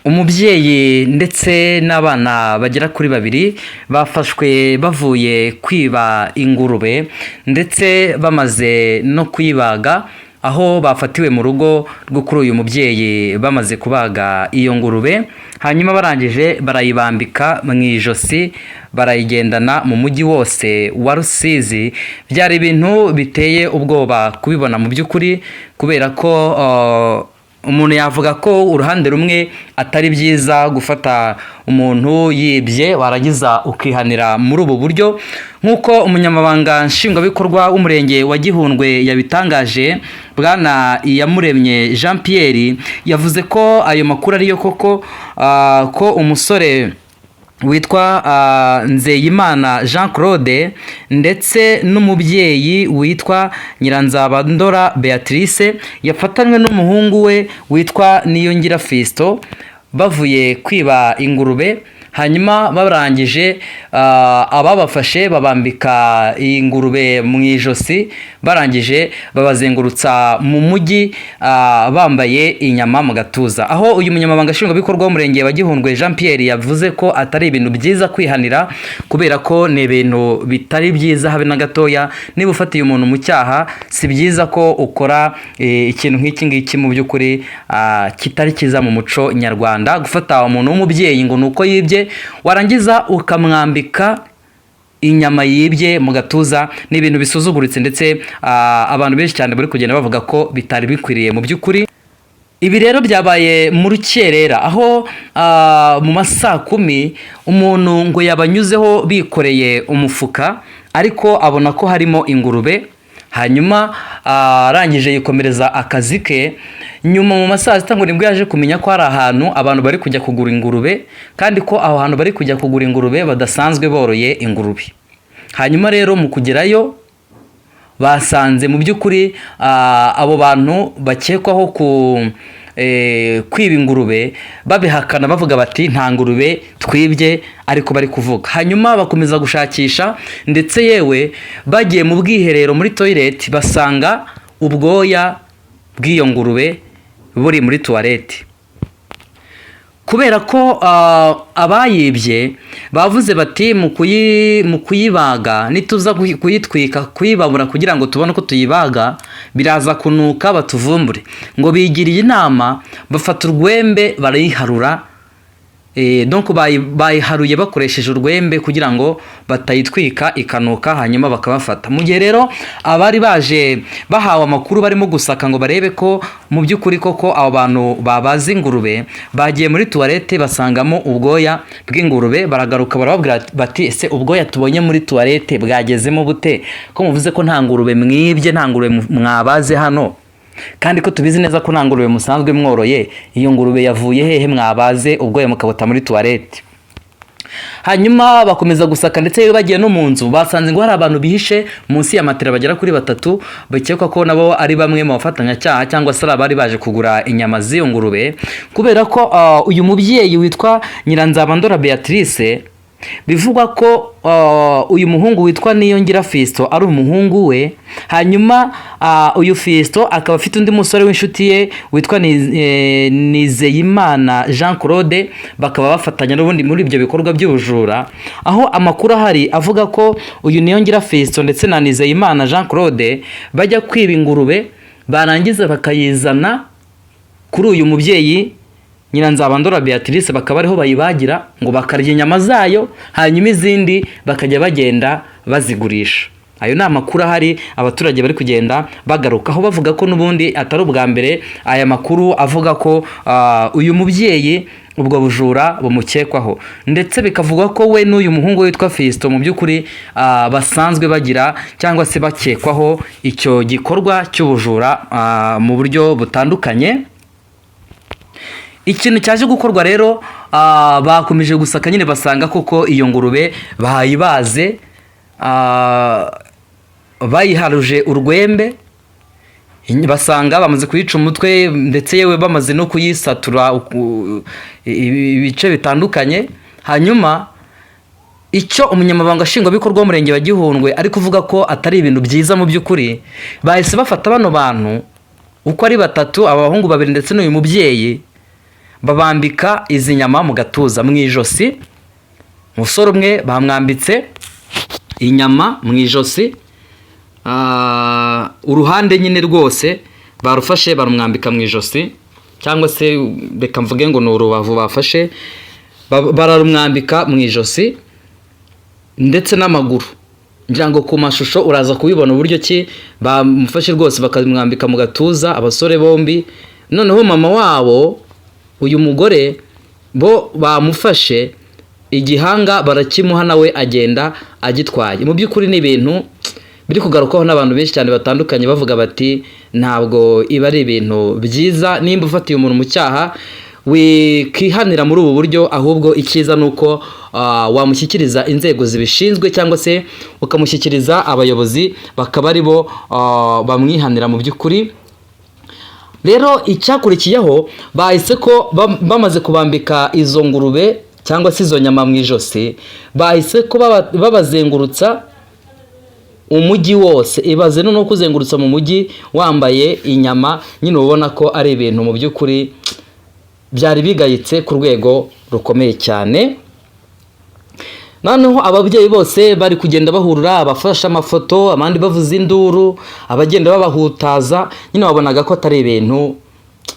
umubyeyi ndetse n'abana bagera kuri babiri bafashwe bavuye kwiba ingurube ndetse bamaze no kuyibaga, aho bafatiwe mu rugo rwo kuri uyu mubyeyi bamaze kubaga iyo ngurube, hanyuma barangije barayibambika mu ijosi barayigendana mu mujyi wose wa Rusizi. Byari ibintu biteye ubwoba kubibona mu by'ukuri, kubera ko umuntu yavuga ko uruhande rumwe atari byiza gufata umuntu yibye warangiza ukihanira muri ubu buryo, nk'uko umunyamabanga nshingwabikorwa w'umurenge wa Gihundwe yabitangaje. Bwana Iyamuremye Jean Pierre yavuze ko ayo makuru ariyo koko, ko umusore witwa Nzeyimana Jean Claude ndetse n'umubyeyi witwa Nyiranzabandora Beatrice yafatanywe n'umuhungu we witwa Niyongira Fiston bavuye kwiba ingurube, hanyuma barangije ababafashe babambika iyi ngurube mu ijosi, barangije babazengurutsa mu mujyi bambaye inyama mu gatuza. Aho uyu munyamabanga nshingwabikorwa w'umurenge wa Gihundwe Jean Pierre yavuze ko atari ibintu byiza kwihanira, kubera ko ni ibintu bitari byiza habe na gatoya. Niba ufatiye umuntu mu cyaha, si byiza ko ukora ikintu nk'iki ngiki mu by'ukuri kitari cyiza mu muco nyarwanda. Gufata umuntu w'umubyeyi ngo nuko yibye warangiza ukamwambika inyama yibye mu gatuza ni ibintu bisuzuguritse, ndetse abantu benshi cyane bari kugenda bavuga ko bitari bikwiriye mu by'ukuri. Ibi rero byabaye mu rukerera, aho mu ma saa 10 umuntu ngo yabanyuzeho bikoreye umufuka, ariko abona ko harimo ingurube, hanyuma arangije yikomereza akazi ke. Nyuma mu masaha 6 ngo nibwo yaje kumenya ko hari ahantu abantu bari kujya kugura ingurube, kandi ko aho hantu bari kujya kugura ingurube badasanzwe boroye ingurube. Hanyuma rero mu kugerayo basanze mu by'ukuri abo bantu bakekwaho kwiba ingurube babihakana, bavuga bati nta ngurube twibye ariko bari kuvuga. Hanyuma bakomeza gushakisha, ndetse yewe bagiye mu bwiherero muri toilet basanga ubwoya bw'iyo ngurube buri muri toilette. Kubera ko abayibye bavuze bati mu kuyibaga nituza kuyitwika kuyibabura kugira ngo tubone ko tuyibaga biraza kunuka batuvumbure, ngo bigiriye inama bafata urwembe barayiharura. Donc bayiharuye bakoresheje urwembe kugira ngo batayitwika ikanuka, hanyuma bakabafata. Mu gihe rero abari baje bahawe amakuru barimo gusaka ngo barebe ko mu by'ukuri koko abo bantu babaze ingurube, bagiye muri toilette basangamo ubwoya bw'ingurube. Baragaruka barababwira bati ese ubwoya tubonye muri toilette bwagezemo bute, ko muvuze ko nta ngurube mwibye, nta ngurube mwabaze hano, kandi ko tubizi neza ko nta ngurube musanzwe mworoye, iyo ngurube yavuye hehe mwabaze ubwoya mukabota muri toilette? Hanyuma bakomeza gusaka, ndetse bagiye no mu nzu basanze ngo hari abantu bihishe munsi ya matera bagera kuri 3, bakekwa ko nabo ari bamwe mu bafatanyacyaha cyangwa se abari baje kugura inyama z'iyo ngurube. Kubera ko uyu mubyeyi witwa Nyiranzabandora Beatrice bivugwa ko uyu muhungu witwa Niyongira Fiston ari umuhungu we, hanyuma uyu Fiston akaba afite undi musore w'inshuti ye witwa Nizeyimana Jean Claude, bakaba bafatanya n'ubundi muri ibyo bikorwa by'ubujura. Aho amakuru ahari avuga ko uyu Niyongira Fiston ndetse na Nizeyimana Jean Claude bajya kwiba ingurube, barangiza bakayizana kuri uyu mubyeyi Nyiranzabandora Beatrice, bakaba ariho bayibagira ngo bakarya inyama zayo, hanyuma izindi bakajya bagenda bazigurisha. Ayo ni amakuru ahari abaturage bari kugenda bagarukaho bavuga ko n'ubundi atari ubwa mbere aya makuru avuga ko uyu mubyeyi ubwo bujura bumukekwaho, ndetse bikavuga ko we n'uyu muhungu witwa Fiston mu by'ukuri basanzwe bagira cyangwa se bakekwaho icyo gikorwa cy'ubujura mu buryo butandukanye. Ikintu cyaje gukorwa rero, bakomeje gusaka nyine basanga koko iyo ngurube bayibaze, bayiharuje urwembe, basanga bamaze kuyica umutwe, ndetse yewe bamaze no kuyisatura ibice bitandukanye. Hanyuma icyo umunyamabanga nshingwabikorwa w'umurenge wa Gihundwe ari kuvuga ko atari ibintu byiza mu by'ukuri, bahise bafata bano bantu uko ari 3, abahungu 2 ndetse n'uyu mubyeyi, babambika izi nyama mu gatuza mu ijosi. Umusore umwe bamwambitse inyama mu ijosi, uruhande nyine rwose barufashe barumwambika mu ijosi, cyangwa se reka mvuge ngo ni urubavu bafashe bararumwambika mu ijosi ndetse n'amaguru. Ngira ngo ku mashusho uraza kubibona uburyo ki bamufashe rwose bakamwambika mu gatuza abasore bombi. Noneho mama wabo uyu mugore bo bamufashe igihanga barakimuha nawe agenda agitwaye. Mu by'ukuri ni ibintu biri kugarukaho n'abantu benshi cyane batandukanye bavuga bati ntabwo iba ari ibintu byiza. Nimba ufatiye umuntu mu cyaha wikihanira muri ubu buryo, ahubwo icyiza nuko wamushyikiriza inzego zibishinzwe cyangwa se ukamushyikiriza abayobozi bakaba ari bo bamwihanira mu by'ukuri. Rero icyakurikiyeho bahise ko bamaze kubambika izo ngurube cyangwa se izo nyama mu ijosi, bahise ko babazengurutsa umujyi wose. Ibaze no kuzengurutsa mu mujyi wambaye inyama, nyine ubona ko ari ibintu mu by'ukuri byari bigayitse ku rwego rukomeye cyane. Noneho ababyeyi bose bari kugenda bahurura, abafashe amafoto, abandi bavuza induru, abagenda babahutaza, nyine wabonaga ko atari ibintu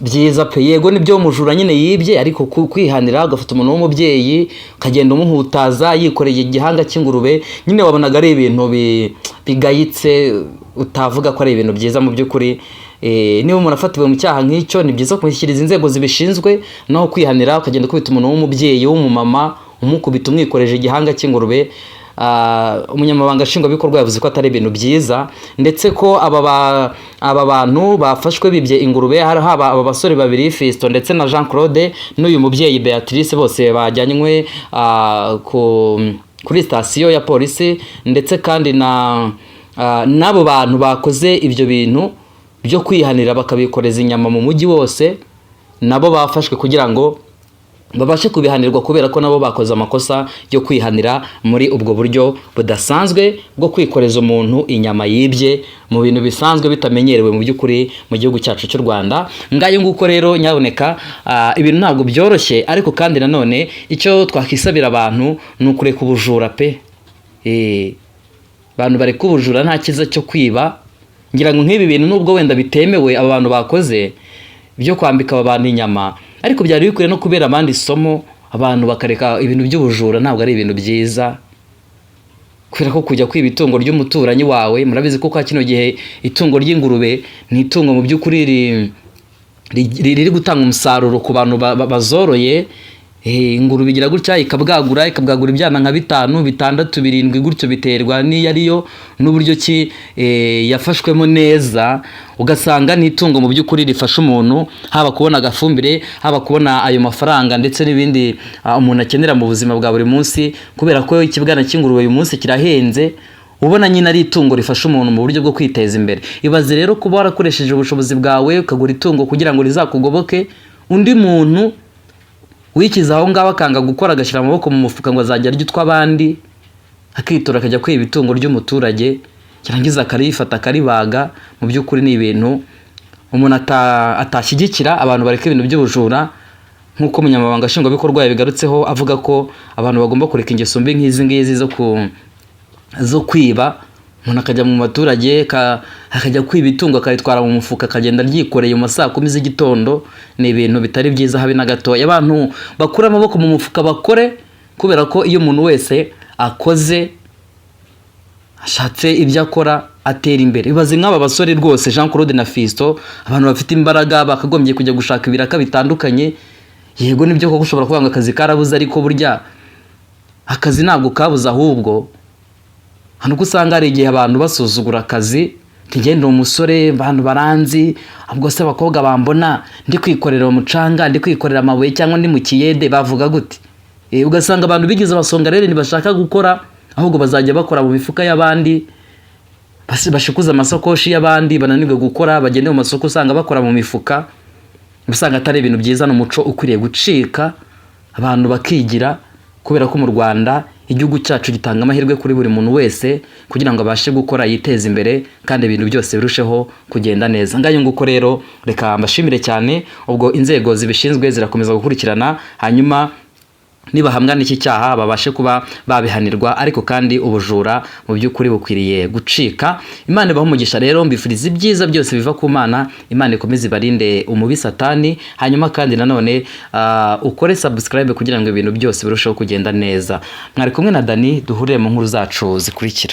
byiza pe. Yego nibyo umujura nyine yibye, ariko kwihanira agafata umuntu w'umubyeyi ukagenda umuhutaza yikoreye igihanga cy'ingurube, nyine wabonaga ari ibintu bigayitse, utavuga ko ari ibintu byiza mu by'ukuri. Niba umuntu afatiwe mu cyaha nk'icyo, ni byiza kumushyikiriza inzego zibishinzwe, naho kwihanira ukagenda ukubita umuntu w'umubyeyi w'umumama, umukubita umwikoreje igihanga cy'ingurube. Umunyamabanga nshingwabikorwa yavuze ko atari ibintu byiza, ndetse ko aba bantu bafashwe bibye ingurube, haba aba basore babiri Fisto ndetse na Jean Claude n'uyu mubyeyi Beatrice, bose bajyanywe kuri sitasiyo ya polisi, ndetse kandi n'abo bantu bakoze ibyo bintu byo kwihanira bakabikoreza inyama mu mujyi wose, nabo bafashwe kugira ngo babashe kubihanirwa, kubera ko nabo bakoze amakosa yo kwihanira muri ubwo buryo budasanzwe bwo kwikoreza umuntu inyama yibye mu bintu bisanzwe bitamenyerewe mu by'ukuri mu gihugu cyacu cy'u Rwanda. Ngayo nguko rero nyaboneka, ibintu ntabwo byoroshye, ariko kandi nanone icyo twakisabira abantu ni ukureka ubujura pe. Abantu bari kubujura, nta kiza cyo kwiba. Ngira ngo nk'ibi bintu nubwo wenda bitemewe aba bantu bakoze byo kwambika aba bantu inyama, ariko byari bikwiye no kubera abandi isomo, abantu bakareka ibintu by'ubujura. Ntabwo ari ibintu byiza, kubera ko kujya kwiba itungo ry'umuturanyi wawe, murabizi ko kwa kino gihe itungo ry'ingurube ni itungo mu by'ukuri riri gutanga umusaruro ku bantu bazoroye. Ingurube igira gutya ikabwagura ibyana nka 5, 6, 7 gutyo, biterwa n'iyo ariyo n'uburyo ki yafashwemo neza. Ugasanga ni itungo mu by'ukuri rifasha umuntu, haba kubona agafumbire, haba kubona ayo mafaranga ndetse n'ibindi umuntu akenera mu buzima bwa buri munsi, kubera ko ikibwana cy'ingurube uyu munsi kirahenze. Ubona nyine ari itungo rifasha umuntu mu buryo bwo kwiteza imbere. Ibaze rero kuba warakoresheje ubushobozi bwawe ukagura itungo kugira ngo rizakugoboke, undi muntu wikiza aho ngaho akanga gukora, agashyira amaboko mu mufuka ngo azajya arya utw'abandi, akitora akajya kwiba itungo ry'umuturage, yarangiza akarifata akaribaga. Mu by'ukuri ni ibintu umuntu atashyigikira. Abantu bareka ibintu by'ubujura, nk'uko umunyamabanga nshingwabikorwa yabigarutseho, avuga ko abantu bagomba kureka ingeso mbi nk'izi ngizi zo kwiba. Umuntu akajya mu baturage akajya kwiba itungo akaritwara mu mufuka, akagenda ryikoreye mu saa 10 z'igitondo. Ni ibintu bitari byiza habe na gatoya. Abantu bakura amaboko mu mufuka bakore, kubera ko iyo umuntu wese akoze ashatse ibyo akora atera imbere. Ibaze nk'aba basore rwose Jean Claude na Fisto, abantu bafite imbaraga bakagombye kujya gushaka ibiraka bitandukanye. Yego nibyo ko ushobora kuvuga ngo akazi karabuze, ariko burya akazi ntabwo kabuze, ahubwo hano usanga hari igihe abantu basuzugura akazi. Ngende umusore, abantu baranzi, ubwo se abakobwa bambona ndi kwikorera umucanga, ndi kwikorera amabuye, cyangwa ndi mu kiyede, bavuga gute? Ugasanga abantu bigize abasonga rero ntibashaka gukora, ahubwo bazajya bakora mu mifuka y'abandi, bashikuza amasakoshi y'abandi, bananirwe gukora, bagende mu masoko usanga bakora mu mifuka. Usanga atari ibintu byiza, n'umuco ukwiriye gucika, abantu bakigira, kubera ko mu Rwanda igihugu cyacu gitanga amahirwe kuri buri muntu wese kugira ngo abashe gukora yiteze imbere kandi ibintu byose birusheho kugenda neza. Ngayo nguko rero reka mbashimire cyane, ubwo inzego zibishinzwe zirakomeza gukurikirana, hanyuma nibahamwa n'iki cyaha babashe kuba babihanirwa, ariko kandi ubujura mu by'ukuri bukwiriye gucika. Imana ibahe umugisha rero, mbifuriza ibyiza byose biva ku Mana. Imana ikomeze ibarinde umubi Satani, hanyuma kandi nanone ukore subscribe kugira ngo ibintu byose birusheho kugenda neza. Mwari kumwe na Dani, duhurire mu nkuru zacu zikurikira.